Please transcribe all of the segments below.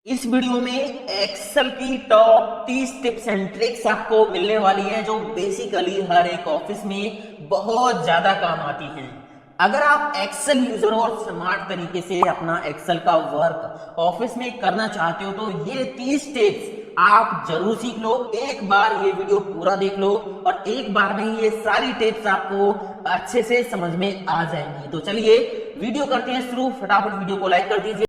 इस वीडियो में एक्सेल की टॉप 30 टिप्स एंड ट्रिक्स आपको मिलने वाली है जो बेसिकली हर एक ऑफिस में बहुत ज्यादा काम आती हैं। अगर आप एक्सेल यूजर और स्मार्ट तरीके से अपना एक्सेल का वर्क ऑफिस में करना चाहते हो तो ये 30 टिप्स आप जरूर सीख लो। एक बार ये वीडियो पूरा देख लो और एक बार में ये सारी टिप्स आपको अच्छे से समझ में आ जाएंगी। तो चलिए वीडियो करते हैं शुरू। फटाफट वीडियो को लाइक कर दीजिए।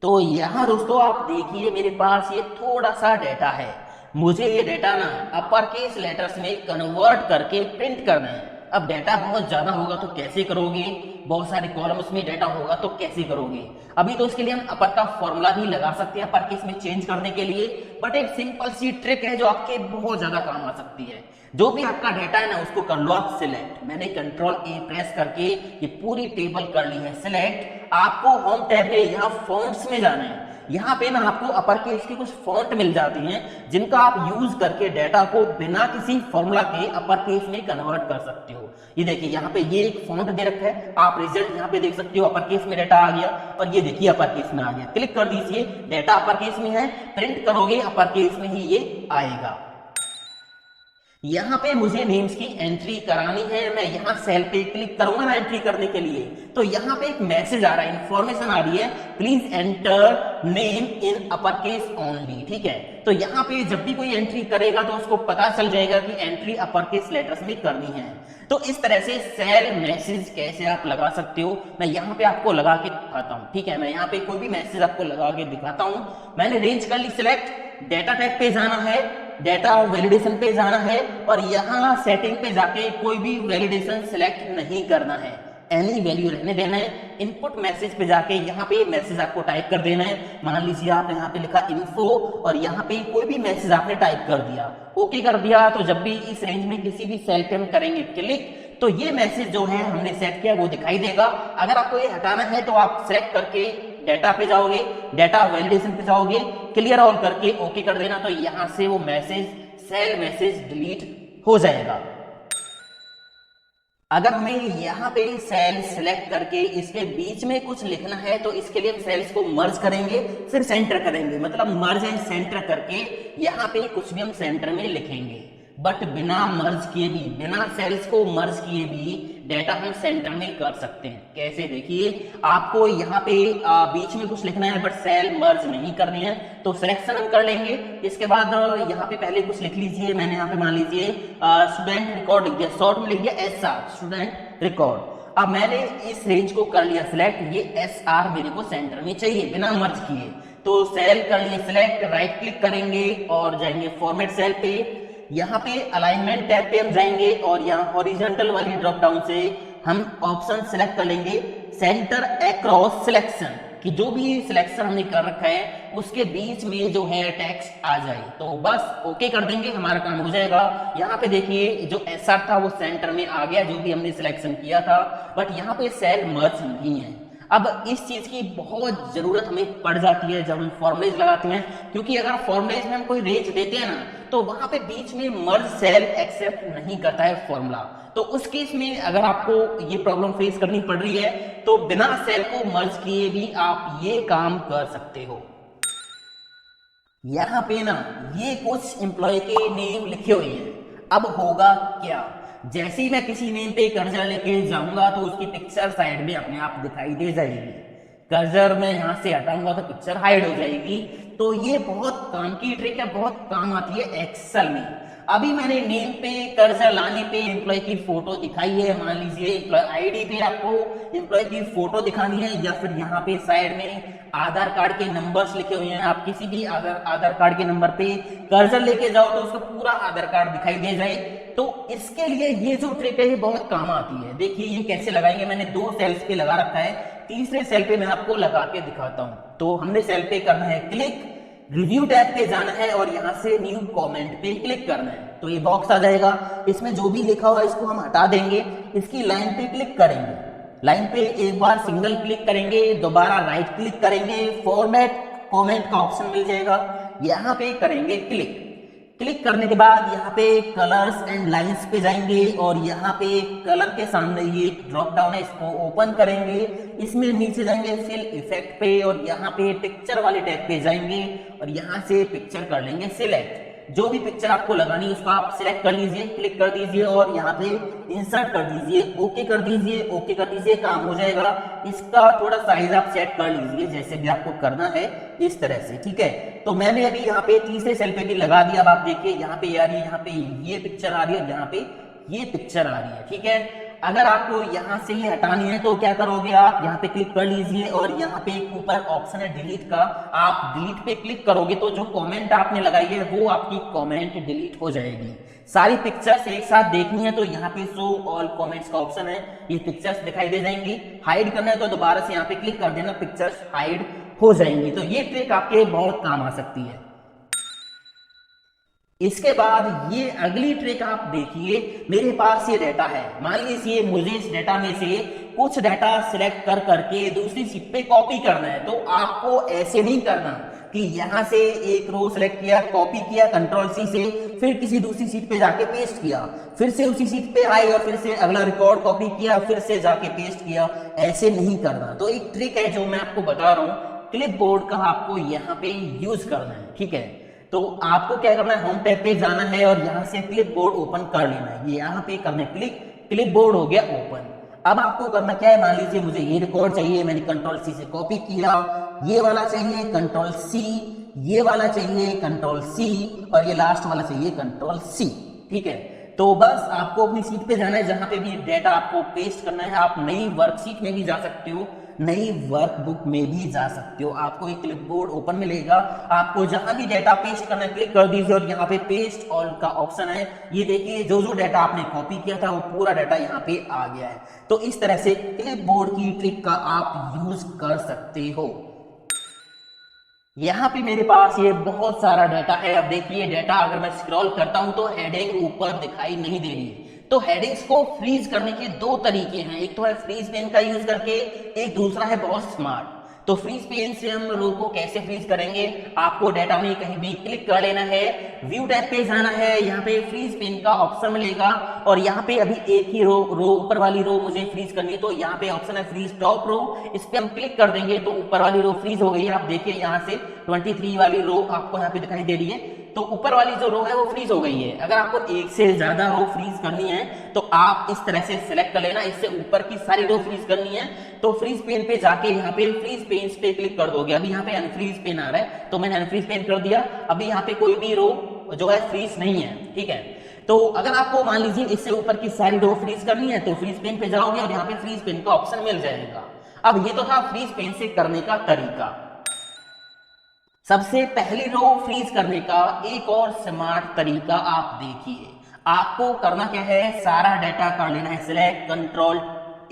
तो यहाँ दोस्तों आप देखिए मेरे पास ये थोड़ा सा डेटा है। मुझे ये डेटा ना अपर केस लेटर्स में कन्वर्ट करके प्रिंट करना है। अब डेटा बहुत ज्यादा होगा तो कैसे करोगे, बहुत सारे कॉलम्स में डेटा होगा तो कैसे करोगे। अभी तो इसके लिए हम अपर का फॉर्मूला भी लगा सकते हैं अपर केस में चेंज करने के लिए, बट एक सिंपल सी ट्रिक है जो आपके बहुत ज्यादा काम आ सकती है। जो भी आपका डेटा है ना उसको कर लो आप सिलेक्ट। मैंने कंट्रोल ए प्रेस करके ये पूरी टेबल कर ली है सिलेक्ट। आपको होम टैब में यहाँ फॉन्ट्स में जाना है। यहाँ पे ना आपको अपर केस की कुछ फॉन्ट मिल जाती हैं जिनका आप यूज करके डेटा को बिना किसी फॉर्मूला के अपर केस में कन्वर्ट कर सकते हो। ये देखिए यहाँ पे ये एक फॉन्ट दे रखा है, आप रिजल्ट यहाँ पे देख सकते हो। अपर केस में डेटा आ गया और ये देखिए अपर केस में आ गया। क्लिक कर दीजिए, डेटा अपर केस में है, प्रिंट करोगे अपर केस में ही ये आएगा। यहाँ पे मुझे नेम्स की एंट्री करानी है। मैं यहाँ सेल पे क्लिक करूंगा ना एंट्री करने के लिए, तो यहाँ पे एक मैसेज आ रहा है, इंफॉर्मेशन आ रही है, please enter name in upper case only. ठीक है, तो यहाँ पे जब भी कोई एंट्री करेगा तो उसको पता चल जाएगा कि एंट्री अपर केस लेटर्स में करनी है। तो इस तरह से सेल मैसेज कैसे आप लगा सकते हो मैं यहाँ पे आपको लगा के दिखाता हूँ। ठीक है, मैं यहाँ पे कोई भी मैसेज आपको लगा के दिखाता हूँ। मैंने रेंज कर ली सिलेक्ट, डेटा टाइप पे जाना है, डेटा वैलिडेशन पे जाना है और यहाँ सेटिंग पे जाके कोई भी वैलिडेशन सिलेक्ट नहीं करना है, एनी वैल्यू रहने देना है। इनपुट मैसेज पे जाके यहाँ पे मैसेज आपको टाइप कर देना है। मान लीजिए आपने यहाँ पे लिखा इन्फो और यहाँ पे कोई भी मैसेज आपने टाइप कर दिया, ओके कर दिया। तो जब भी इस रेंज में किसी भी सेल पे हम करेंगे क्लिक तो ये मैसेज जो है हमने सेट किया वो दिखाई देगा। अगर आपको ये हटाना है तो आप सेलेक्ट करके डेटा पे जाओगे, डेटा वैलिडेशन पे जाओगे, क्लियर ऑल करके ओके कर देना, तो यहां से वो मैसेज सेल मैसेज डिलीट हो जाएगा। अगर हमें यहाँ पे सेल सिलेक्ट करके इसके बीच में कुछ लिखना है तो इसके लिए हम सेल्स को मर्ज करेंगे, फिर सेंटर करेंगे, मतलब मर्ज एंड सेंटर करके यहाँ पे कुछ भी हम सेंटर में लिखेंगे। बट बिना मर्ज किए भी, बिना सेल्स को मर्ज किए भी डेटा हम सेंटर में कर सकते हैं। कैसे, देखिए आपको यहाँ पे बीच में कुछ लिखना है बट सेल मर्ज नहीं करनी है तो सिलेक्शन हम कर लेंगे। इसके बाद यहाँ पे पहले कुछ लिख लीजिए। मैंने यहाँ पे मान लीजिए स्टूडेंट रिकॉर्ड लिख दिया, शॉर्ट में लिख दिया SR स्टूडेंट रिकॉर्ड। अब मैंने इस रेंज को कर लिया सिलेक्ट, ये SR मेरे को सेंटर में चाहिए बिना मर्ज किए। तो सेल कर लिए सिलेक्ट, राइट क्लिक करेंगे और जाएंगे फॉर्मेट सेल पे। यहाँ पे अलाइनमेंट टैब पे हम जाएंगे और यहाँ हॉरिजॉन्टल वाली ड्रॉप डाउन से हम ऑप्शन सेलेक्ट कर लेंगे सेंटर अक्रॉस सिलेक्शन, कि जो भी सिलेक्शन हमने कर रखा है उसके बीच में जो है टेक्स्ट आ जाए। तो बस ओके कर देंगे, हमारा काम हो जाएगा। यहाँ पे देखिए जो SR था वो सेंटर में आ गया जो भी हमने सिलेक्शन किया था, बट यहाँ पे सेल मर्ज नहीं है। अब इस चीज की बहुत जरूरत हमें पड़ जाती है जब हम फॉर्मुलेज लगाते हैं, क्योंकि अगर फॉर्मुलेज में हम कोई रेंज देते हैं ना तो वहां पे बीच में मर्ज सेल एक्सेप्ट नहीं करता है फॉर्मूला। तो उस केस में अगर आपको ये प्रॉब्लम फेस करनी पड़ रही है तो बिना सेल को मर्ज किए भी आप ये काम कर सकते हो। यहाँ पे ना ये कुछ एम्प्लॉय के नेम लिखे हुए हैं। अब होगा क्या, जैसे ही मैं किसी नेम पे कर्जर लेके जाऊंगा तो उसकी पिक्चर साइड में अपने आप दिखाई दे जाएगी। कर्जर में यहां से हटाऊंगा तो पिक्चर हाइड हो जाएगी। तो ये बहुत काम की ट्रिक है, बहुत काम आती है एक्सेल में। अभी मैंने नेम पे कर्सर लाने पे एम्प्लॉय की फोटो दिखाई है। मान लीजिए एम्प्लॉय आईडी पे आपको एम्प्लॉय की फोटो दिखानी है, या फिर यहाँ पे साइड में आधार कार्ड के नंबर्स लिखे हुए हैं। आप किसी भी आधार कार्ड के नंबर पे कर्सर लेके जाओ तो उसका पूरा आधार कार्ड दिखाई दे जाए। तो इसके लिए ये जो ट्रिक है ये बहुत काम आती है। देखिए ये कैसे लगाएंगे, मैंने 2 सेल्स पे लगा रखा है, तीसरे सेल पे मैं आपको लगा के दिखाता हूं। तो हमने सेल पे करना है क्लिक, रिव्यू टैब पे जाना है और यहाँ से न्यू कमेंट पे क्लिक करना है। तो ये बॉक्स आ जाएगा, इसमें जो भी लिखा हुआ है इसको हम हटा देंगे। इसकी लाइन पे क्लिक करेंगे, लाइन पे एक बार सिंगल क्लिक करेंगे, दोबारा राइट क्लिक करेंगे, फॉर्मेट कमेंट का ऑप्शन मिल जाएगा, यहाँ पे करेंगे क्लिक। क्लिक करने के बाद यहाँ पे कलर्स एंड लाइंस पे जाएंगे और यहाँ पे कलर के सामने ये ड्रॉप डाउन है, इसको ओपन करेंगे। इसमें नीचे जाएंगे फिल इफेक्ट पे और यहाँ पे पिक्चर वाले टैब पे जाएंगे और यहाँ से पिक्चर कर लेंगे सिलेक्ट। जो भी पिक्चर आपको लगानी है उसको आप सिलेक्ट कर लीजिए, क्लिक कर दीजिए और यहाँ पे इंसर्ट कर दीजिए, ओके कर दीजिए, ओके कर दीजिए, काम हो जाएगा। इसका थोड़ा साइज आप सेट कर लीजिए जैसे भी आपको करना है इस तरह से, ठीक है। तो मैंने अभी यहाँ पे तीसरे सेल पे भी लगा दिया। अब आप देखिए यहाँ पे आ रही है, यहाँ पे ये पिक्चर आ रही है और यहाँ पे ये पिक्चर आ रही है, ठीक है। अगर आपको यहाँ से ये हटानी है तो क्या करोगे, आप यहाँ पे क्लिक कर लीजिए और यहाँ पे एक ऊपर ऑप्शन है डिलीट का, आप डिलीट पे क्लिक करोगे तो जो कमेंट आपने लगाई है वो आपकी कमेंट डिलीट हो जाएगी। सारी पिक्चर्स एक साथ देखनी है तो यहाँ पे शो ऑल कमेंट्स का ऑप्शन है, ये पिक्चर्स दिखाई दे जाएंगी। हाइड करना है तो दोबारा से यहाँ पे क्लिक कर देना, पिक्चर्स हाइड हो जाएंगी। तो ये ट्रिक आपके बहुत काम आ सकती है। इसके बाद ये अगली ट्रिक आप देखिए, मेरे पास ये डाटा है, मान लीजिए मुझे इस डाटा में से कुछ डाटा सिलेक्ट कर करके दूसरी शीट पे कॉपी करना है। तो आपको ऐसे नहीं करना कि यहां से एक रो सिलेक्ट किया, कॉपी किया कंट्रोल सी से, फिर किसी दूसरी शीट पे जाके पेस्ट किया, फिर से उसी शीट पे आए और फिर से अगला रिकॉर्ड कॉपी किया, फिर से जाके पेस्ट किया, ऐसे नहीं करना। तो एक ट्रिक है जो मैं आपको बता रहा हूँ, क्लिप बोर्ड का आपको यहाँ पे यूज करना है, ठीक है। तो आपको क्या करना है, होम टैब पे जाना है और यहाँ से क्लिप बोर्ड ओपन कर लेना है। ये यहाँ पे करना है क्लिक, क्लिप बोर्ड हो गया ओपन। अब आपको करना क्या है, मान लीजिए मुझे ये रिकॉर्ड चाहिए, मैंने कंट्रोल सी से कॉपी किया, ये वाला चाहिए कंट्रोल सी, ये वाला चाहिए कंट्रोल सी और ये लास्ट वाला चाहिए कंट्रोल सी, ठीक है। तो बस आपको अपनी सीट पे जाना है जहां पे भी डेटा आपको पेस्ट करना है। आप नई वर्कशीट में भी जा सकते हो, नई वर्कबुक में भी जा सकते हो। आपको एक क्लिपबोर्ड ओपन मिलेगा, आपको जहां भी डेटा पेस्ट करना है क्लिक कर दीजिए और यहाँ पे पेस्ट ऑल का ऑप्शन है। ये देखिए जो जो डेटा आपने कॉपी किया था वो पूरा डेटा यहाँ पे आ गया है। तो इस तरह से क्लिपबोर्ड की ट्रिक का आप यूज कर सकते हो। यहाँ पे मेरे पास ये बहुत सारा डाटा है। अब देखिए डाटा अगर मैं स्क्रॉल करता हूं तो हेडिंग ऊपर दिखाई नहीं दे रही। तो हेडिंग्स को फ्रीज करने के दो तरीके हैं, एक तो है फ्रीज पेन का यूज करके, एक दूसरा है बहुत स्मार्ट। तो फ्रीज पेन से हम रो को कैसे फ्रीज करेंगे, आपको डाटा में कहीं भी क्लिक कर लेना है, व्यू टैब पे जाना है, यहाँ पे फ्रीज पेन का ऑप्शन मिलेगा और यहाँ पे अभी एक ही रो ऊपर वाली रो मुझे फ्रीज करनी है। तो यहाँ पे ऑप्शन है फ्रीज टॉप रो, इस पे हम क्लिक कर देंगे तो ऊपर वाली रो फ्रीज हो गई है। आप देखिए यहाँ से 23 वाली रो आपको यहाँ पे दिखाई दे रही है, तो ऊपर वाली जो रो है वो फ्रीज हो गई है। अगर आपको एक से ज्यादा रो फ्रीज करनी है तो आप इस तरह से सिलेक्ट कर लेना, इससे ऊपर की सारी रो फ्रीज करनी है तो फ्रीज पेन पे जाके यहाँ पे फ्रीज पेन पे क्लिक कर दोगे। अभी यहाँ पे अनफ्रीज पेन आ रहा है तो मैंने अनफ्रीज पेन कर दिया, अभी यहाँ पे कोई भी रो जो है फ्रीज नहीं है, ठीक है। तो अगर आपको मान लीजिए इससे ऊपर की सारी रो फ्रीज करनी है तो फ्रीज पेन पे जाओगे और यहाँ पे फ्रीज पेन का ऑप्शन मिल जाएगा। अब ये तो था फ्रीज पेन से करने का तरीका। सबसे पहली रो फ्रीज करने का एक और स्मार्ट तरीका आप देखिए। आपको करना क्या है, सारा डाटा कर लेना है सिलेक्ट, कंट्रोल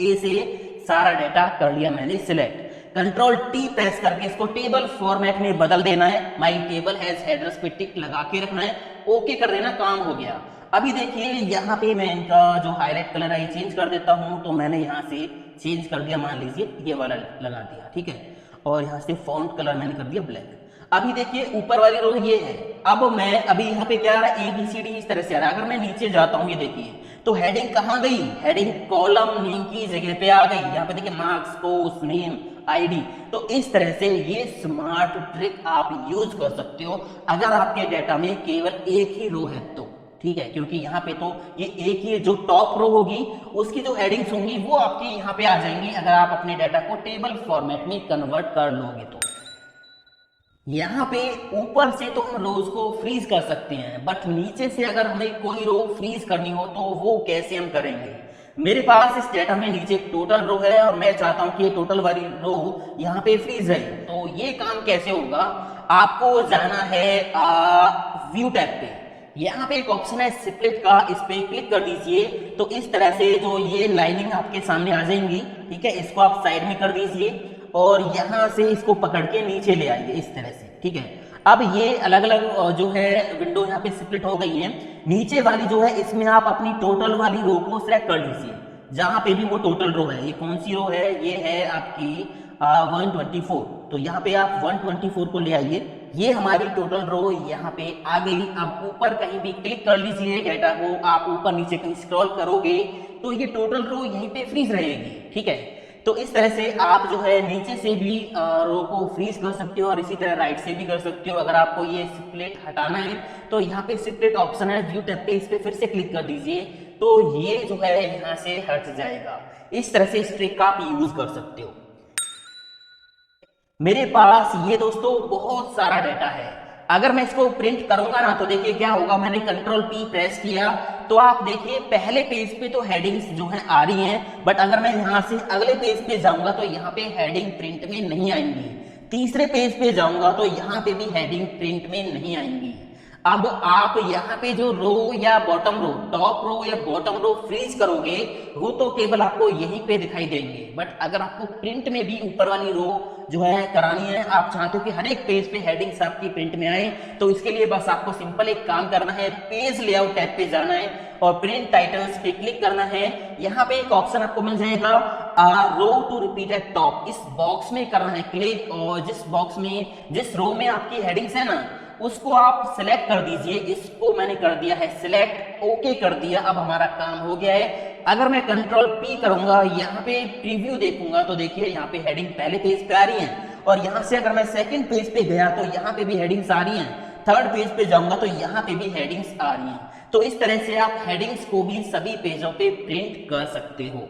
ए से सारा डाटा कर लिया मैंने सिलेक्ट, कंट्रोल टी प्रेस करके इसको टेबल फॉर्मेट में बदल देना है। माई टेबल हैज हेडर्स पे टिक लगा के रखना है, ओके कर देना, काम हो गया। अभी देखिए यहाँ पे मैं इनका जो हाईलाइट कलर है चेंज कर देता हूं। तो मैंने यहाँ से चेंज कर दिया, मान लीजिए ये वाला लगा दिया, ठीक है, और यहाँ से फॉन्ट कलर मैंने कर दिया ब्लैक। अभी देखिए ऊपर वाली रो ये है। अब मैं अभी यहाँ पे क्या आ रहा है, ABCD इस तरह से आ रहा है। अगर मैं नीचे जाता हूँ ये देखिए तो हेडिंग कहाँ गई, हेडिंग कॉलम नेम की जगह पे आ गई। यहाँ पे देखिए मार्क्स, कोर्स नेम, ID। तो इस तरह से ये स्मार्ट ट्रिक आप यूज कर सकते हो अगर आपके डाटा में केवल एक ही रो है तो, ठीक है, क्योंकि यहाँ पे तो ये एक ही जो टॉप रो होगी उसकी जो हेडिंग्स होंगी वो आपके यहाँ पे आ जाएंगी अगर आप अपने डाटा को टेबल फॉर्मेट में कन्वर्ट कर लोगे तो। यहाँ पे ऊपर से तो हम रोज को फ्रीज कर सकते हैं, बट नीचे से अगर हमें कोई रो फ्रीज करनी हो तो वो कैसे हम करेंगे। मेरे पास इस डेटा में नीचे एक टोटल रो है और मैं चाहता हूं कि ये टोटल वाली रो यहाँ पे फ्रीज है। तो ये काम कैसे होगा, आपको जाना है व्यू टैब पे, यहाँ पे एक ऑप्शन है स्प्लिट का, इस पे क्लिक कर दीजिए। तो इस तरह से जो ये लाइनिंग आपके सामने आ जाएंगी, ठीक है, इसको आप साइड में कर दीजिए और यहां से इसको पकड़ के नीचे ले आइए इस तरह से, ठीक है। अब ये अलग अलग जो है विंडो यहाँ पे स्प्लिट हो गई है। नीचे वाली जो है इसमें आप अपनी टोटल वाली रो को सिलेक्ट कर लीजिए, जहां पे भी वो टोटल रो है। ये कौन सी रो है, ये है आपकी 124। तो यहाँ पे आप 124 को ले आइए, ये हमारी टोटल रो यहाँ पे आ गई। अब ऊपर कहीं भी क्लिक कर लीजिए डेटा को, आप ऊपर नीचे कहीं स्क्रॉल करोगे तो ये टोटल रो यहीं पे फ्रीज रहेगी, ठीक है। तो इस तरह से आप जो है नीचे से भी रो को फ्रीज कर सकते हो और इसी तरह राइट से भी कर सकते हो। अगर आपको ये स्प्लिट हटाना है तो यहाँ पे स्प्लिट ऑप्शन है, व्यू टैब पे इस पे फिर से क्लिक कर दीजिए तो ये जो है यहाँ से हट जाएगा। इस तरह से इस ट्रिक का आप यूज कर सकते हो। मेरे पास ये दोस्तों बहुत सारा डाटा है, अगर मैं इसको प्रिंट करूंगा ना तो देखिए क्या होगा। मैंने कंट्रोल P प्रेस किया तो आप देखिए पहले पेज पे तो हेडिंग्स जो है आ रही हैं, बट अगर मैं यहां से अगले पेज पे जाऊंगा तो यहाँ पे हेडिंग प्रिंट में नहीं आएंगी। तीसरे पेज पे जाऊंगा तो यहाँ पे भी हेडिंग प्रिंट में नहीं आएंगी। अब आप यहाँ पे जो रो या बॉटम रो, टॉप रो या बॉटम रो फ्रीज करोगे वो तो केवल आपको यहीं पे दिखाई देंगे, बट अगर आपको प्रिंट में भी ऊपर वाली रो जो है करानी है, आप चाहते हो कि हर एक पेज पे हेडिंग्स आपकी प्रिंट में आए, तो इसके लिए बस आपको सिंपल एक काम करना है, पेज लेआउट टैब पे जाना है और प्रिंट टाइटल्स पे क्लिक करना है। यहाँ पे एक ऑप्शन आपको मिल जाएगा रो टू रिपीट एट टॉप, इस बॉक्स में करना है क्लिक और जिस बॉक्स में जिस रो में आपकी हेडिंग्स है ना उसको आप सिलेक्ट कर दीजिए। इसको मैंने कर दिया है सिलेक्ट, ओके कर दिया। अब हमारा काम हो गया है। अगर मैं कंट्रोल P करूंगा, यहाँ पे प्रीव्यू देखूंगा तो देखिए यहाँ पे हेडिंग पहले पेज पे आ रही है और यहाँ से अगर मैं सेकंड पेज पे गया तो यहाँ पे भी हेडिंग्स आ रही हैं। थर्ड पेज पे जाऊंगा तो यहाँ पे भी हेडिंग्स आ रही हैं। तो इस तरह से आप हेडिंग्स को भी सभी पेजों पे प्रिंट कर सकते हो।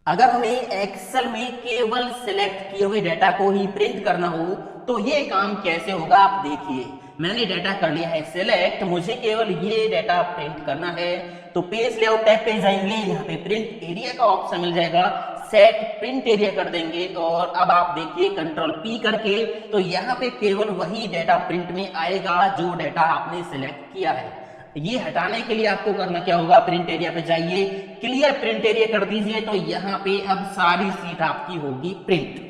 अगर हमें एक्सेल में केवल सिलेक्ट किए हुए डाटा को ही प्रिंट करना हो तो ये काम कैसे होगा आप देखिए। मैंने डाटा कर लिया है सिलेक्ट, मुझे केवल ये डाटा प्रिंट करना है तो पेज लेआउट टैब पे जाएंगे, यहाँ पे प्रिंट एरिया का ऑप्शन मिल जाएगा, सेट प्रिंट एरिया कर देंगे और अब आप देखिए कंट्रोल P करके तो यहाँ पे केवल वही डाटा प्रिंट में आएगा जो डाटा आपने सिलेक्ट किया है। ये हटाने के लिए आपको करना क्या होगा, प्रिंट एरिया पे जाइए, क्लियर प्रिंट एरिया कर दीजिए तो यहाँ पे अब सारी सीट आपकी होगी प्रिंट।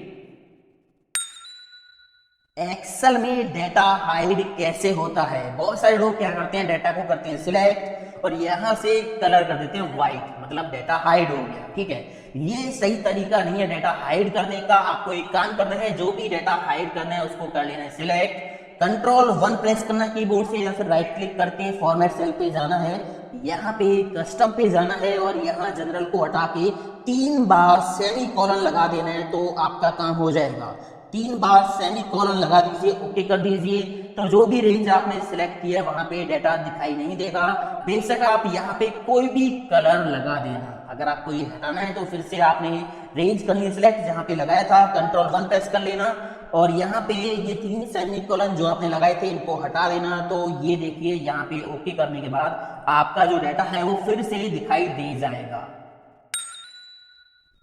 एक्सेल में डाटा हाइड कैसे होता है, बहुत सारे लोग क्या करते हैं, डाटा को करते हैं सिलेक्ट और यहाँ से कलर कर देते हैं व्हाइट, मतलब डाटा हाइड हो गया, ठीक है। ये सही तरीका नहीं है डाटा हाइड करने का। आपको एक काम करना है, जो भी डाटा हाइड करना है उसको कर लेना है सिलेक्ट, कंट्रोल 1 प्रेस करना कीबोर्ड से या फिर राइट क्लिक करके फॉर्मेट सेल पे जाना है, यहाँ पे कस्टम पे जाना है और यहाँ जनरल को हटा के 3 बार सेमी कॉलन लगा देना है तो आपका काम हो जाएगा। 3 बार सेमी कॉलन लगा दीजिए, ओके कर दीजिए तो जो भी रेंज आपने सिलेक्ट किया है वहां पे डाटा दिखाई नहीं देगा। बेशक आप यहाँ पे कोई भी कलर लगा देना। अगर आपको ये हटाना है तो फिर से आपने रेंज करनी है सिलेक्ट, जहाँ पे लगाया था कंट्रोल 1 प्रेस कर लेना और यहाँ पे ये 3 सेमीकोलन जो आपने लगाए थे इनको हटा देना। तो ये देखिए यहाँ पे ओके करने के बाद आपका जो डाटा है वो फिर से दिखाई दे जाएगा।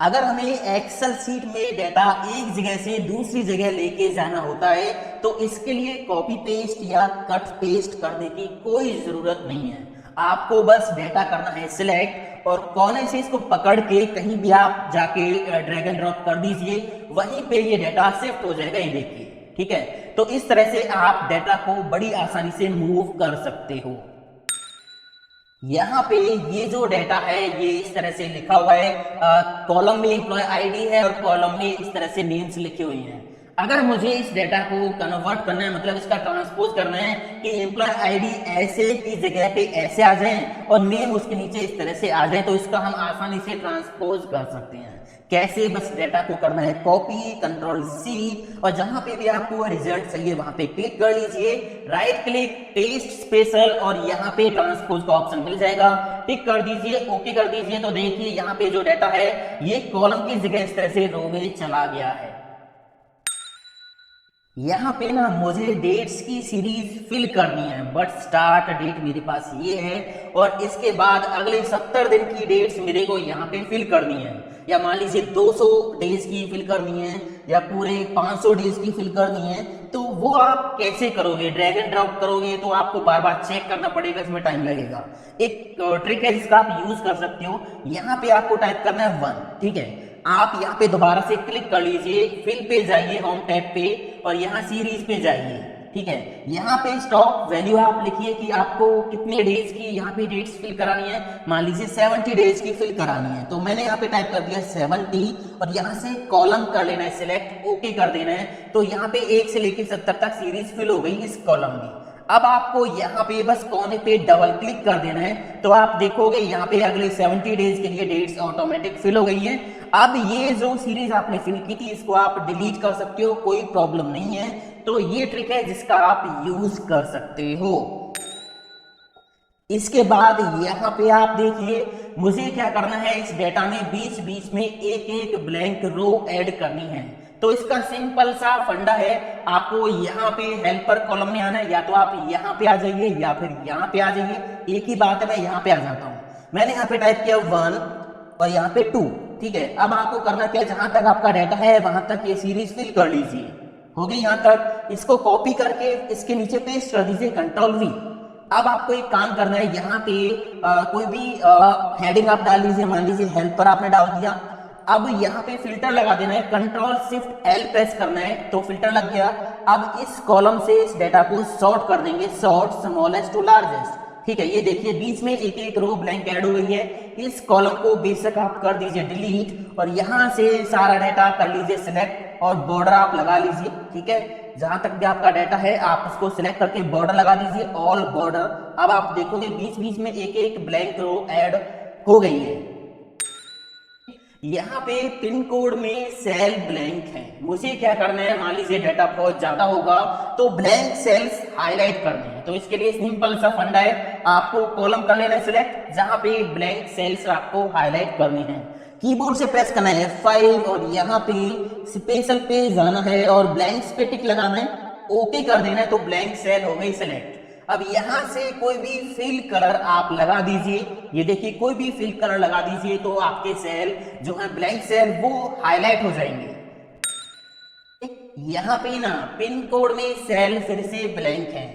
अगर हमें एक्सेल शीट में डाटा एक जगह से दूसरी जगह लेके जाना होता है तो इसके लिए कॉपी पेस्ट या कट पेस्ट करने की कोई जरूरत नहीं है। आपको बस डाटा करना है सिलेक्ट और कोने से इसको पकड़ के कहीं भी आप जाके ड्रैग एंड ड्रॉप कर दीजिए, वहीं पे ये डाटा शिफ्ट हो जाएगा, ये देखिए, ठीक है। तो इस तरह से आप डाटा को बड़ी आसानी से मूव कर सकते हो। यहाँ पे ये जो डाटा है ये इस तरह से लिखा हुआ है, कॉलम में एम्प्लॉय आईडी है और कॉलम में इस तरह से नेम्स लिखे हुए हैं। अगर मुझे इस डाटा को कन्वर्ट करना है, मतलब इसका ट्रांसपोज करना है कि एम्प्लॉय आईडी ऐसे की जगह पे ऐसे आ जाए और नेम उसके नीचे इस तरह से आ जाए, तो इसका हम आसानी से ट्रांसपोज कर सकते हैं। कैसे, बस डाटा को करना है कॉपी, कंट्रोल C और जहां पे भी आपको रिजल्ट चाहिए वहां पे क्लिक कर लीजिए, राइट क्लिक, पेस्ट स्पेशल और यहाँ पे ट्रांसपोज का ऑप्शन मिल जाएगा, टिक कर दीजिए, ओके कर दीजिए। तो देखिए यहाँ पे जो डाटा है ये कॉलम की जगह इस तरह से रो में चला गया है। यहाँ पे ना मुझे डेट्स की सीरीज फिल करनी है, बट स्टार्ट डेट मेरे पास ये है और इसके बाद अगले 70 दिन की डेट्स मेरे को यहाँ पे फिल करनी है, या मान लीजिए 200 डेज की फिल करनी है या पूरे 500 डेज की फिल करनी है। तो वो आप कैसे करोगे, ड्रैग एंड ड्रॉप करोगे तो आपको बार बार चेक करना पड़ेगा, इसमें टाइम लगेगा। एक ट्रिक है जिसका आप यूज कर सकते हो, यहाँ पे आपको टाइप करना है 1, ठीक है। आप यहाँ पे दोबारा से क्लिक कर लीजिए, फिल पे जाइए होम टैब पे और यहाँ सीरीज पे जाइए, ठीक है। यहाँ पे स्टॉक वैल्यू आप लिखिए कि आपको कितने डेज की यहाँ पे डेट्स फिल करानी है। मान लीजिए 70 डेज की फिल करानी है, तो मैंने यहाँ पे टाइप कर दिया 70 और यहाँ से कॉलम कर लेना है सिलेक्ट, ओके कर देना है। तो यहाँ पे 1 से लेकर 70 तक सीरीज फिल हो गई इस कॉलम में। अब आपको यहाँ पे बस कोने पे डबल क्लिक कर देना है, तो आप देखोगे यहाँ पे अगले 70 डेज के लिए डेट्स ऑटोमेटिक फिल हो गई है। अब ये जो सीरीज आपने फिल की थी इसको आप डिलीट कर सकते हो, कोई प्रॉब्लम नहीं है। तो ये ट्रिक है जिसका आप यूज कर सकते हो। इसके बाद यहाँ पे आप देखिए मुझे क्या करना है, इस डेटा में बीच बीच में एक एक ब्लैंक रो ऐड करनी है। तो इसका सिंपल सा फंडा है, आपको यहाँ पे हेल्पर कॉलम में आना है, या तो आप यहाँ पे आ जाइए या फिर यहाँ पे आ जाइए। एक ही बात है, मैं यहाँ पे आ जाता हूँ। मैंने यहाँ पे टाइप किया 1 और यहाँ पे 2, ठीक है। अब आपको करना क्या है, जहां तक आपका डाटा है वहां तक ये सीरीज फिल कर लीजिए। हो गई यहाँ तक, इसको कॉपी करके इसके नीचे पेस्ट कर दीजिए Ctrl+V। अब आपको एक काम करना है, यहाँ पे कोई भी हेडिंग आप डाल लीजिए, मान लीजिए हेल्पर आपने डाल दिया। अब यहाँ पे फिल्टर लगा देना है, Ctrl+Shift+L प्रेस करना है तो फिल्टर लग गया। अब इस कॉलम से इस डेटा को सॉर्ट कर देंगे, सॉर्ट स्मॉलेस्ट टू लार्जेस्ट, ठीक है। ये देखिए बीच में एक एक रो ब्लैंक ऐड हो गई है। इस कॉलम को बेशक आप कर दीजिए डिलीट और यहाँ से सारा डाटा कर लीजिए सिलेक्ट और बॉर्डर आप लगा लीजिए, ठीक है। जहां तक भी आपका डाटा है आप उसको सिलेक्ट करके बॉर्डर लगा दीजिए, ऑल बॉर्डर। अब आप देखोगे बीच बीच में एक एक ब्लैंक रो ऐड हो गई है। यहाँ पे पिन कोड में सेल ब्लैंक है, मुझे क्या करना है, मान लीजिए डाटा बहुत ज्यादा होगा तो ब्लैंक सेल्स हाईलाइट करने हैं। तो इसके लिए सिंपल सा फंडा है, आपको कॉलम कर लेना है सिलेक्ट, जहां पे ब्लैंक सेल्स आपको हाईलाइट करने हैं। कीबोर्ड से प्रेस करना है F5 और यहाँ पे स्पेशल पे जाना है और ब्लैंक्स पे टिक लगाना है, ओके कर देना है। तो ब्लैंक सेल हो गई सिलेक्ट। अब यहां से कोई भी फिल कलर आप लगा दीजिए, ये देखिए कोई भी फिल कलर लगा दीजिए तो आपके सेल जो है ब्लैंक सेल वो हाईलाइट हो जाएंगे। यहाँ पे ना पिन कोड में सेल फिर से ब्लैंक है,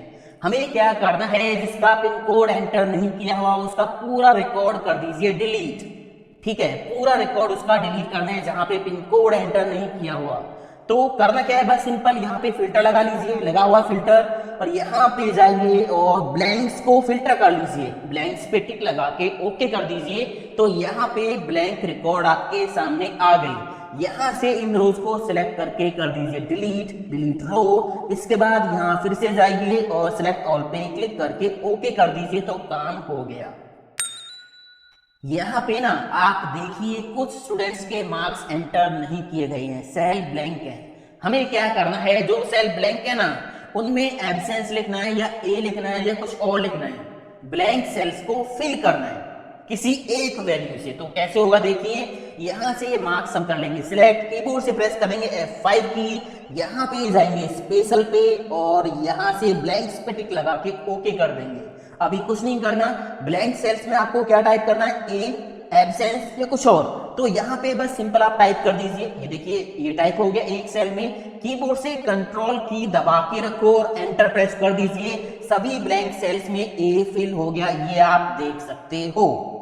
हमें क्या करना है, जिसका पिन कोड एंटर नहीं किया हुआ उसका पूरा रिकॉर्ड कर दीजिए डिलीट, ठीक है। पूरा रिकॉर्ड उसका डिलीट करना है जहां पे पिन कोड एंटर नहीं किया हुआ। तो करना क्या है, बस सिंपल यहाँ पे फिल्टर लगा लीजिए, लगा हुआ फिल्टर, और यहाँ पे जाइए और ब्लैंक्स को फिल्टर कर लीजिए, ब्लैंक्स पे टिक लगा के ओके कर दीजिए। तो यहाँ पे ब्लैंक रिकॉर्ड आपके सामने आ गई। यहाँ से इन रोज को सिलेक्ट करके कर दीजिए डिलीट, डिलीट रो। इसके बाद यहाँ फिर से जाइए और सिलेक्ट ऑल पे क्लिक करके ओके कर दीजिए, तो काम हो गया। यहाँ पे ना आप देखिए कुछ स्टूडेंट्स के मार्क्स एंटर नहीं किए गए हैं, सेल ब्लैंक है। हमें क्या करना है, जो सेल ब्लैंक है ना उनमें एब्सेंस लिखना है या ए लिखना है या कुछ और लिखना है, ब्लैंक सेल्स को फिल करना है किसी एक वैल्यू से। तो कैसे होगा देखिए, यहाँ से ये मार्क्स हम कर लेंगे सिलेक्ट, कीबोर्ड से प्रेस करेंगे F5 की, यहाँ पे जाएंगे स्पेशल पे और यहाँ से ब्लैंक्स पे टिक लगा के ओके कर देंगे। अभी कुछ नहीं करना, ब्लैंक सेल्स में आपको क्या टाइप करना है, ए, एब्सेंस या कुछ और। तो यहाँ पे बस सिंपल आप टाइप कर दीजिए, ये देखिए ये टाइप हो गया एक सेल में। कीबोर्ड से कंट्रोल की दबा के रखो और एंटर प्रेस कर दीजिए, सभी ब्लैंक सेल्स में ए फिल हो गया, ये आप देख सकते हो।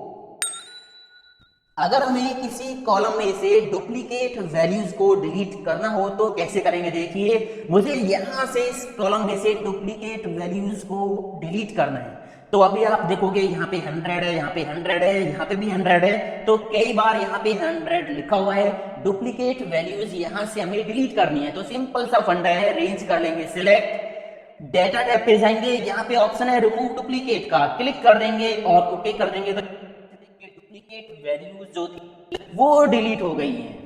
अगर हमें किसी कॉलम में से डुप्लीकेट वैल्यूज को डिलीट करना हो तो कैसे करेंगे, देखिए मुझे यहां से इस कॉलम में से डुप्लीकेट वैल्यूज को डिलीट करना है। तो अभी आप देखोगे यहाँ पे 100 है, यहाँ पे 100 है, यहाँ पे भी 100 है, तो कई बार यहाँ पे 100 लिखा हुआ है। डुप्लीकेट वैल्यूज यहाँ से हमें डिलीट करनी है, तो सिंपल सा फंडा है, रेंज कर लेंगे सिलेक्ट, डेटा टैब पे जाएंगे, यहाँ पे ऑप्शन है रिमूव डुप्लीकेट का, क्लिक कर देंगे और ओके कर देंगे। तो डुप्लीकेट वैल्यूज जो थी वो डिलीट हो गई है।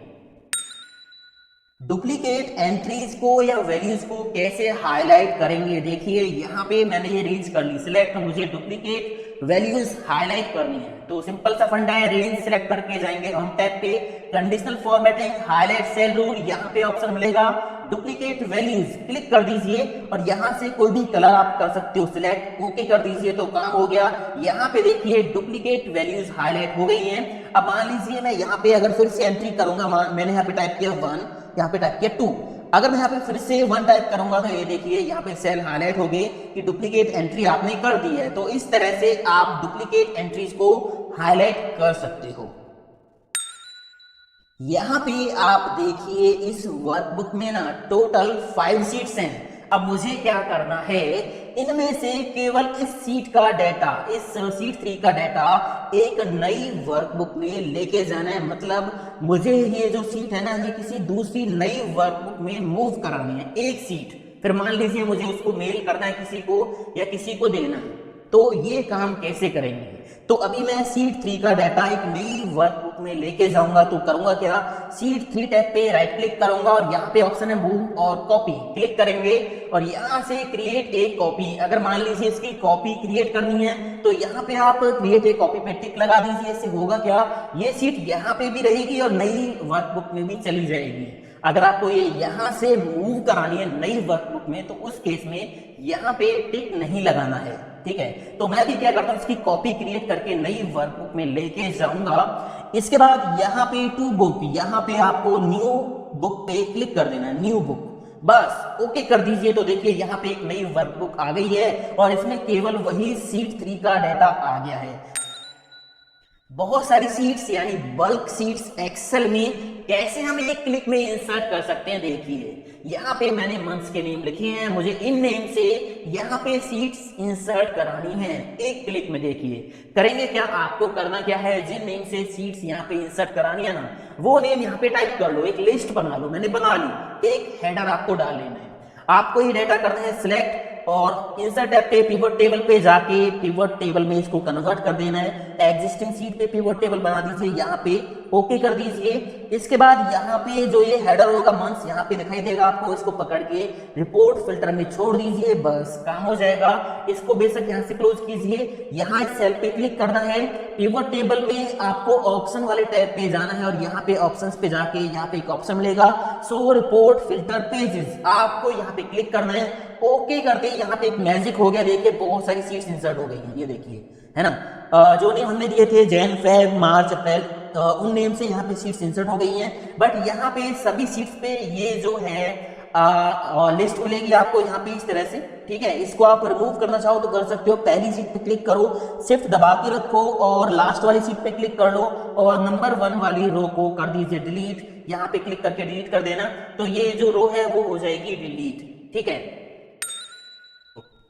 डुप्लीकेट एंट्रीज को या वैल्यूज को कैसे हाईलाइट करेंगे, देखिए यहाँ पे मैंने ये रेंज कर ली सिलेक्ट, मुझे डुप्लीकेट वैल्यूज हाईलाइट करनी है। तो सिंपल सा फंडा है, रेंज सिलेक्ट करके जाएंगे होम टैब पे, conditional formatting, highlight cell rule, यहाँ पे ऑप्शन मिलेगा डुप्लीकेट वैल्यूज, क्लिक कर दीजिए और यहाँ से कोई भी कलर आप कर सकते हो सिलेक्ट, ओके कर दीजिए, तो काम हो गया। यहाँ पे देखिए डुप्लीकेट वैल्यूज हाईलाइट हो गई हैं। अब मान लीजिए मैं यहाँ पे अगर फिर से एंट्री करूंगा, मैंने यहाँ पे टाइप किया 1, यहाँ पे टाइप किया 2, अगर मैं यहाँ पे फिर से 1 टाइप करूंगा तो ये देखिए यहाँ पे सेल हाईलाइट हो गई कि डुप्लीकेट एंट्री आपने कर दी है। तो इस तरह से आप डुप्लीकेट एंट्रीज को हाईलाइट कर सकते हो। यहाँ पे आप देखिए इस वर्कबुक में ना टोटल 5 शीट्स हैं। अब मुझे क्या करना है, इनमें से केवल इस सीट का डाटा, इस सीट 3 का डाटा एक नई वर्कबुक में लेके जाना है। मतलब मुझे ये जो सीट है ना, ये किसी दूसरी नई वर्कबुक में मूव करानी है, एक सीट। फिर मान लीजिए मुझे उसको मेल करना है किसी को, या किसी को देना है, तो ये काम कैसे करेंगे? तो अभी मैं सीट 3 का डाटा एक नई वर्कबुक में लेके जाऊंगा। तो करूंगा क्या, सीट 3 टैब पे राइट क्लिक करूंगा और यहाँ पे ऑप्शन है मूव और कॉपी, क्लिक करेंगे और यहाँ से क्रिएट ए कॉपी। अगर मान लीजिए इसकी कॉपी क्रिएट करनी है तो यहाँ पे आप क्रिएट ए कॉपी पे टिक लगा दीजिए। इससे होगा क्या, ये सीट यहाँ पे भी रहेगी और नई वर्कबुक में भी चली जाएगी। अगर आपको ये यहाँ से मूव करानी है नई वर्कबुक में, तो उस केस में यहाँ पे टिक नहीं लगाना है, ठीक है। तो मैं भी क्या करता हूँ, इसकी कॉपी क्रिएट करके नई वर्कबुक में लेके जाऊंगा। इसके बाद यहाँ पे टू बुक, यहाँ पे आपको न्यू बुक पे क्लिक कर देना है, न्यू बुक, बस ओके कर दीजिए। तो देखिए यहाँ पे एक नई वर्कबुक आ गई है और इसमें केवल वही सीट 3 का डाटा आ गया है। बहुत सारी सीट्स यानी बल्क सीट्स एक्सेल में कैसे हम एक क्लिक में इंसर्ट कर सकते हैं, देखिए यहाँ पे मैंने मंथ्स के नेम लिखे हैं। मुझे इन नेम से यहाँ पे सीट्स इंसर्ट करानी है एक क्लिक में। देखिए करेंगे क्या, आपको करना क्या है, जिन नेम से सीट्स यहाँ पे इंसर्ट करानी है ना, वो नेम यहाँ पे टाइप कर लो, एक लिस्ट बना लो। मैंने बना ली, एक हेडर आपको डाल लेना है। आपको ये डाटा करना है सिलेक्ट और इंसर्ट टैब पे पिवट टेबल पे जाके पिवट टेबल में इसको कन्वर्ट कर देना है। एग्जिस्टिंग सीट पे पिवट टेबल बना दीजिए, यहाँ पे ओके कर दीजिए। इसके बाद यहाँ पे जो ये हेडर होगा मंथ्स यहाँ पे दिखाई देगा आपको, इसको पकड़ के रिपोर्ट फिल्टर में छोड़ दीजिए, बस काम हो जाएगा। इसको बेशक यहाँ से क्लोज कीजिए। यहाँ सेल पे क्लिक करना है, पिवट टेबल में आपको ऑप्शन वाले टैब पे जाना है और यहाँ पे ऑप्शंस पे जाके यहाँ पे एक ऑप्शन मिलेगा शो रिपोर्ट फिल्टर पेजेस, आपको यहाँ पे क्लिक करना है। ओके करते यहाँ पे एक मैजिक हो गया, देखिए बहुत सारी सीट्स इंसर्ट हो गई हैं, ये देखिए है ना। जो नेम हमने दिए थे जैन फेब मार्च अप्रैल, उन नेम से यहाँ पे सीट्स इंसर्ट हो गई हैं। बट यहाँ पे सभी सीट्स पे ये जो है लिस्ट मिलेगी आपको यहाँ पे इस तरह से, ठीक है। इसको आप रिमूव करना चाहो तो कर सकते हो। पहली सीट पे क्लिक करो, शिफ्ट दबा के रखो और लास्ट वाली सीट पे क्लिक कर लो और नंबर 1 वाली रो को कर दीजिए डिलीट। यहाँ पे क्लिक करके डिलीट कर देना, तो ये जो रो है वो हो जाएगी डिलीट, ठीक है।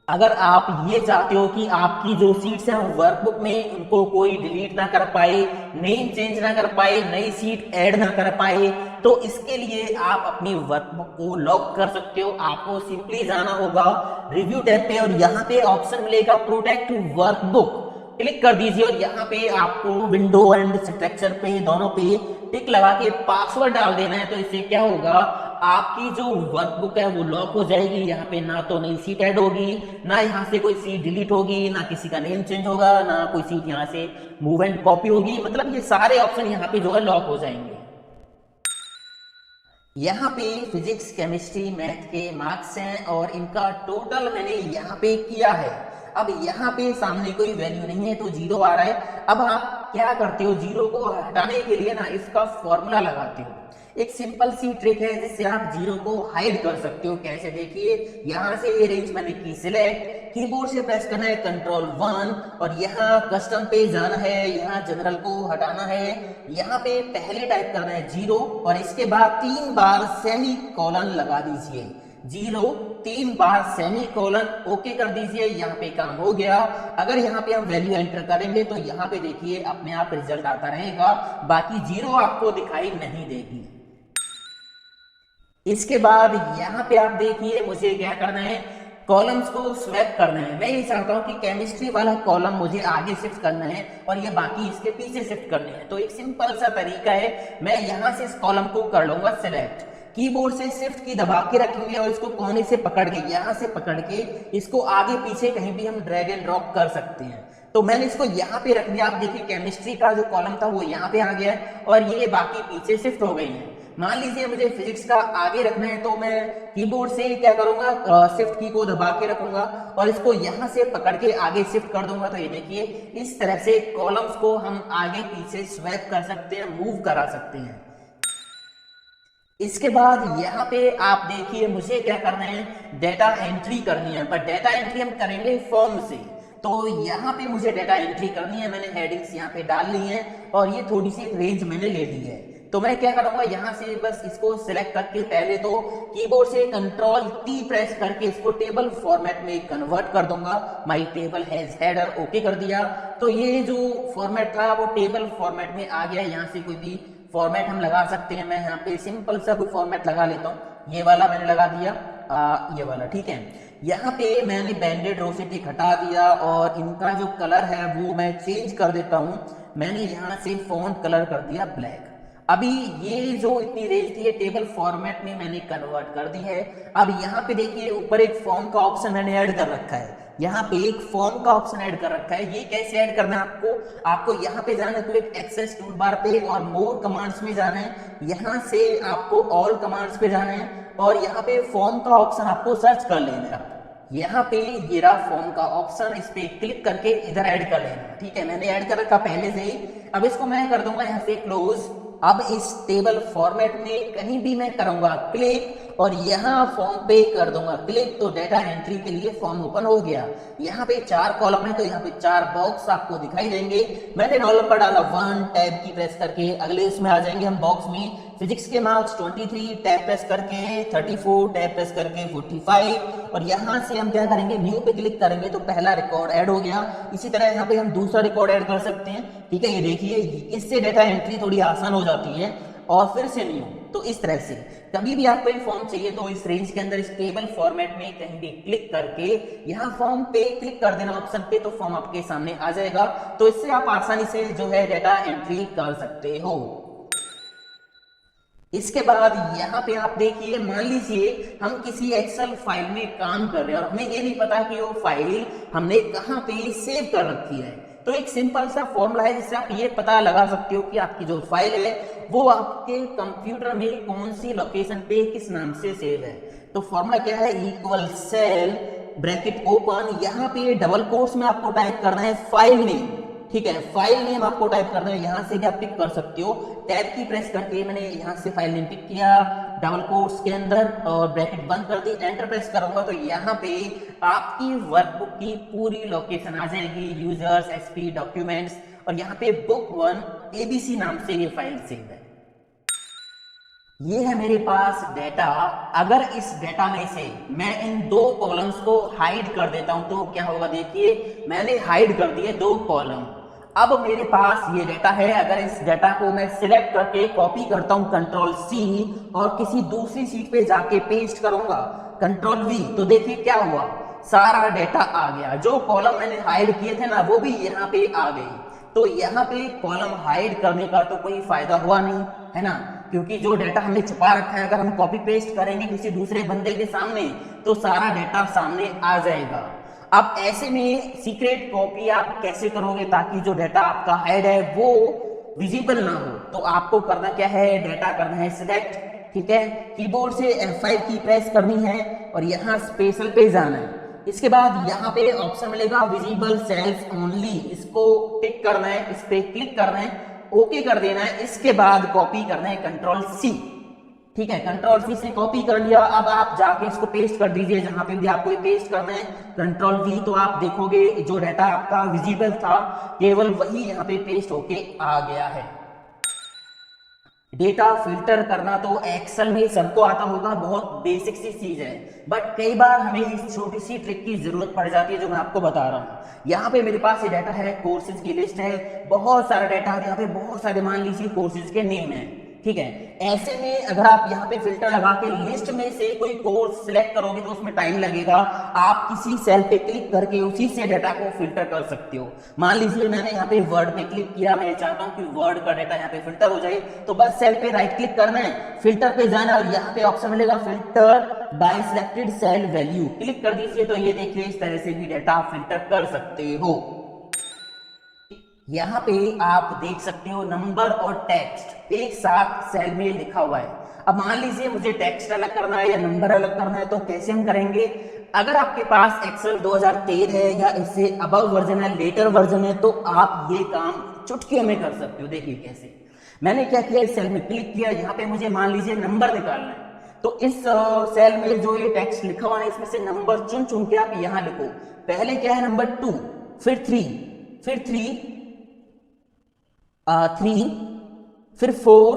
अगर आप ये चाहते हो कि आपकी जो सीट्स हैं वर्कबुक में उनको कोई डिलीट ना कर पाए, नेम चेंज ना कर पाए, नई सीट ऐड ना कर पाए, तो इसके लिए आप अपनी वर्कबुक को लॉक कर सकते हो। आपको सिंपली जाना होगा रिव्यू टैब पे और यहाँ पे ऑप्शन मिलेगा प्रोटेक्ट वर्कबुक, क्लिक कर दीजिए और यहाँ पे आपको विंडो एंड स्ट्रक्चर पे दोनों पे टिक लगा के पासवर्ड डाल देना है। तो इससे क्या होगा, आपकी जो वर्कबुक है वो लॉक हो जाएगी। यहाँ पे ना तो नई सीट ऐड होगी, ना यहाँ से कोई सीट डिलीट होगी, ना किसी का नेम चेंज होगा, ना कोई सीट यहाँ से मूव एंड कॉपी होगी। मतलब ये सारे ऑप्शन यहाँ पे जो है लॉक हो जाएंगे। यहाँ पे फिजिक्स केमिस्ट्री मैथ के मार्क्स हैं और इनका टोटल मैंने यहाँ पे किया है। अब यहाँ पे सामने कोई वैल्यू नहीं है तो 0 आ रहा है। अब आप क्या करते हो, 0 को हटाने के लिए ना इसका फॉर्मूला लगाते हो। एक सिंपल सी ट्रिक है जिससे आप 0 को हाइड कर सकते हो। कैसे, देखिए यहाँ से ये रेंज मैंने की सिलेक्ट, कीबोर्ड से प्रेस करना है Ctrl+1 और यहाँ कस्टम पे जाना है, यहाँ जनरल को हटाना है, यहाँ पे पहले टाइप करना है 0 और इसके बाद 3 बार सेमी कॉलन लगा दीजिए। 0 3 बार सेमी कॉलन, ओके कर दीजिए। यहाँ पे काम हो गया। अगर यहाँ पे हम वैल्यू एंटर करेंगे तो यहाँ पे देखिए अपने आप रिजल्ट आता रहेगा, बाकी 0 आपको दिखाई नहीं देगी। इसके बाद यहाँ पे आप देखिए मुझे क्या करना है, कॉलम्स को स्वैप करना है। मैं ये चाहता हूँ कि केमिस्ट्री वाला कॉलम मुझे आगे शिफ्ट करना है और ये बाकी इसके पीछे शिफ्ट करने हैं। तो एक सिंपल सा तरीका है, मैं यहाँ से इस कॉलम को कर लूंगा सिलेक्ट, कीबोर्ड से शिफ्ट की दबा के रखेंगे और इसको कोने से पकड़ के, यहाँ से पकड़ के इसको आगे पीछे कहीं भी हम ड्रैग एंड ड्रॉप कर सकते हैं। तो मैंने इसको यहाँ पे रख दिया। आप देखिए केमिस्ट्री का जो कॉलम था वो यहाँ पे आ गया है और ये बाकी पीछे शिफ्ट हो गई है। मान लीजिए मुझे फिजिक्स का आगे रखना है तो मैं कीबोर्ड से क्या करूंगा, शिफ्ट की को दबा के रखूंगा और इसको यहाँ से पकड़ के आगे शिफ्ट कर दूंगा। तो ये देखिए इस तरह से कॉलम्स को हम आगे पीछे स्वैप कर सकते हैं, मूव करा सकते हैं। इसके बाद यहाँ पे आप देखिए मुझे क्या करना है, डेटा एंट्री करनी है। पर डेटा एंट्री हम करेंगे फॉर्म से, तो यहाँ पे मुझे डेटा एंट्री करनी है। मैंने हेडिंग्स यहाँ पे डाल ली है और ये थोड़ी सी रेंज मैंने ले ली है। तो मैं क्या करूंगा, यहाँ से बस इसको सिलेक्ट करके पहले तो कीबोर्ड से कंट्रोल टी प्रेस करके इसको टेबल फॉर्मेट में कन्वर्ट कर दूंगा। माई टेबल हैज हेडर, ओके कर दिया। तो ये जो फॉर्मेट था वो टेबल फॉर्मेट में आ गया। यहाँ से कोई भी फॉर्मेट हम लगा सकते हैं। मैं यहाँ पे सिंपल सा कोई फॉर्मेट लगा लेता हूँ, ये वाला मैंने लगा दिया, ये वाला, ठीक है। यहाँ पे मैंने बैंडेड रो से टिक हटा दिया और इनका जो कलर है वो मैं चेंज कर देता हूँ। मैंने यहाँ से फॉन्ट कलर कर दिया ब्लैक। अभी ये जो इतनी रेंज थी ये टेबल फॉर्मेट में मैंने कन्वर्ट कर दी है। अब यहाँ पे देखिए ऊपर एक फॉर्म का ऑप्शन मैंने ऐड कर रखा है। यहाँ पे एक फॉर्म का ऑप्शन ऐड कर रखा है। ये कैसे ऐड करना है आपको यहाँ पे जाना है तो एक एक्सेस टूल बार पे और मोर कमांड्स में जाना है। यहाँ से आपको ऑल कमांड्स पे जाना है और यहाँ पे फॉर्म का ऑप्शन आपको सर्च कर लेना है। यहाँ पे ये रहा फॉर्म का ऑप्शन, इस पे क्लिक करके इधर ऐड कर लेना, ठीक है। मैंने ऐड कर रखा पहले से ही। अब इसको मैं कर दूंगा यहाँ से क्लोज। अब इस टेबल फॉर्मेट में कहीं भी मैं करूंगा क्लिक और यहाँ फॉर्म पे कर दूंगा क्लिक, तो डेटा एंट्री के लिए फॉर्म ओपन हो गया। यहाँ पे 4 कॉलम है तो यहाँ पे 4 बॉक्स आपको दिखाई देंगे। मैंने रोल नंबर डाला 1, टैब की प्रेस करके अगले इसमें आ जाएंगे हम बॉक्स में। फिजिक्स के मार्क्स 23, टैब प्रेस करके 34, टैब प्रेस करके 45 और यहाँ से हम क्या करेंगे, न्यू पे क्लिक करेंगे तो पहला रिकॉर्ड ऐड हो गया। इसी तरह यहाँ पे हम दूसरा रिकॉर्ड ऐड कर सकते हैं, ठीक है। ये देखिए इससे डेटा एंट्री थोड़ी आसान हो जाती है और फिर से न्यू। तो इस तरह से कभी भी आपको एक फॉर्म चाहिए तो इस रेंज के अंदर इस टेबल फॉर्मेट में कहीं भी क्लिक करके यहाँ फॉर्म पे क्लिक कर देना ऑप्शन पे, तो फॉर्म आपके सामने आ जाएगा। तो इससे आप आसानी से जो है डेटा एंट्री कर सकते हो। इसके बाद यहाँ पे आप देखिए, मान लीजिए हम किसी एक्सेल फाइल में काम कर रहे हैं और हमें ये नहीं पता कि वो फाइल हमने कहाँ पे सेव कर रखी है। तो एक सिंपल सा फॉर्मूला है जिससे आप ये पता लगा सकते हो कि आपकी जो फाइल है वो आपके कंप्यूटर में कौन सी लोकेशन पे किस नाम से सेव है। तो फॉर्मूला क्या है, इक्वल सेल ब्रैकेट ओपन, यहाँ पे डबल कोट्स में आपको टाइप करना है फाइल नेम, ठीक है। फाइल नेम आपको टाइप करना है, यहाँ से भी आप पिक कर सकते हो। टैब की प्रेस करके मैंने यहाँ से फाइल नेम पिक किया डबल कोट्स के अंदर और ब्रैकेट बंद कर दी, एंटर प्रेस करूंगा तो यहाँ पे आपकी वर्कबुक की पूरी लोकेशन आ जाएगी, यूजर्स, एसपी, डॉक्यूमेंट्स, और यहाँ पे बुक 1 एबीसी नाम से ये फाइल सेव है। ये है मेरे पास डेटा। अगर इस डेटा में से मैं इन 2 कॉलम्स को हाइड कर देता हूं तो क्या होगा, देखिए मैंने हाइड कर दिए 2 कॉलम। अब मेरे पास ये डेटा है। अगर इस डेटा को मैं सिलेक्ट करके कॉपी करता हूं कंट्रोल C और किसी दूसरी सीट पे जाके पेस्ट करूंगा कंट्रोल V, तो देखिए क्या हुआ, सारा डेटा आ गया। जो कॉलम मैंने हाइड किए थे ना वो भी यहाँ पे आ गई। तो यहाँ पे कॉलम हाइड करने का तो कोई फायदा हुआ नहीं, है ना, क्योंकि जो डेटा हमने छुपा रखा है अगर हम कॉपी पेस्ट करेंगे किसी दूसरे बंदे के सामने तो सारा डेटा सामने आ जाएगा। अब ऐसे में सीक्रेट कॉपी आप कैसे करोगे ताकि जो डेटा आपका हाइड है वो विजिबल ना हो। तो आपको करना क्या है, डेटा करना है सिलेक्ट, ठीक है। कीबोर्ड से F5 की प्रेस करनी है और यहाँ स्पेशल पे जाना है। इसके बाद यहाँ पे ऑप्शन मिलेगा विजिबल सेल्स ओनली, इसको टिक करना है, इस पे क्लिक करना है, ओके कर देना है। इसके बाद कॉपी करना है कंट्रोल C, ठीक है। कंट्रोल C से कॉपी कर लिया। अब आप जाके इसको पेस्ट कर दीजिए जहां पे भी आपको पेस्ट करना है, कंट्रोल V, तो आप देखोगे जो डेटा आपका विजिबल था केवल वही यहाँ पे पेस्ट होके आ गया है। डेटा फिल्टर करना तो एक्सेल में सबको आता होगा, बहुत बेसिक सी चीज है, बट कई बार हमें इस छोटी सी ट्रिक की जरूरत पड़ जाती है जो मैं आपको बता रहा हूँ। यहाँ पे मेरे पास ये डाटा है, कोर्सेज की लिस्ट है, बहुत सारा डाटा है, यहाँ पे बहुत सारे मान लीजिए कोर्सेज के नेम है, ठीक है। ऐसे में अगर आप यहाँ पे फिल्टर लगा के लिस्ट में से कोई कोर्स सिलेक्ट करोगे तो उसमें टाइम लगेगा। आप किसी सेल पे क्लिक करके उसी से डाटा को फिल्टर कर सकते हो। मान लीजिए मैंने यहाँ पे वर्ड पे क्लिक किया, मैं चाहता हूँ कि वर्ड का डाटा यहाँ पे फिल्टर हो जाए, तो बस सेल पे राइट क्लिक करना है, फिल्टर पे जाना और यहाँ पे ऑप्शन मिलेगा filter by selected cell value, click कर दीजिए। तो ये देखिए इस तरह से भी डाटा फिल्टर कर सकते हो। यहाँ पे आप देख सकते हो नंबर और टेक्स्ट एक साथ सेल में लिखा हुआ है। अब मान लीजिए मुझे टेक्स्ट अलग करना है या नंबर अलग करना है, तो कैसे हम करेंगे। अगर आपके पास एक्सेल 2013 है या इससे अबव वर्जन है, लेटर वर्जन है, तो आप ये काम चुटकियों में कर सकते हो। देखिए कैसे, मैंने क्या किया, इस सेल में क्लिक किया, यहाँ पे मुझे मान लीजिए नंबर निकालना है, तो इस सेल में जो ये टेक्स्ट लिखा हुआ है इसमें से नंबर चुन चुन के आप यहाँ लिखो। पहले क्या है, नंबर 2, फिर 3, फिर 3, 3, फिर 4,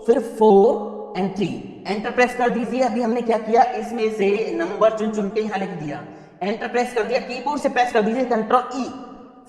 फिर 4 and 3 एंटर प्रेस कर दीजिए। अभी हमने क्या किया, इसमें से नंबर चुन चुन के यहाँ लिख दिया, एंटर प्रेस कर दिया। कीबोर्ड से प्रेस कर दीजिए कंट्रोल ई।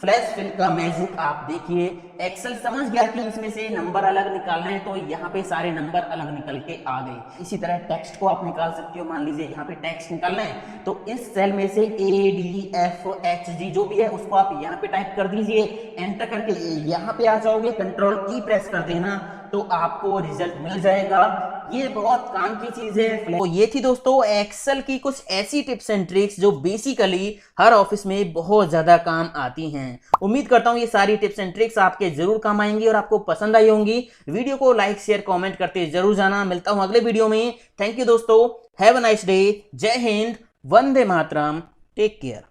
फ्लैश फिल का मैजिक आप देखिए, एक्सेल समझ गया कि इसमें से नंबर अलग निकालना है, तो यहाँ पे सारे नंबर अलग निकल के आ गए। इसी तरह टेक्स्ट को आप निकाल सकते हो। मान लीजिए यहाँ पे टेक्स्ट निकालना है, तो इस सेल में से ADFHG जो भी है उसको आप यहाँ पे टाइप कर दीजिए। एंटर करके यहाँ पे आ जाओगे, कंट्रोल ई प्रेस कर देना, तो आपको रिजल्ट मिल जाएगा। ये बहुत काम की चीज है। तो ये थी दोस्तों एक्सेल की कुछ ऐसी टिप्स एंड ट्रिक्स जो बेसिकली हर ऑफिस में बहुत ज्यादा काम आती हैं। उम्मीद करता हूं ये सारी टिप्स एंड ट्रिक्स आपके जरूर काम आएंगी और आपको पसंद आई होंगी। वीडियो को लाइक शेयर कमेंट करते जरूर जाना। मिलता हूं अगले वीडियो में। थैंक यू दोस्तों, हैव अ नाइस डे। जय हिंद, वंदे मातरम, टेक केयर।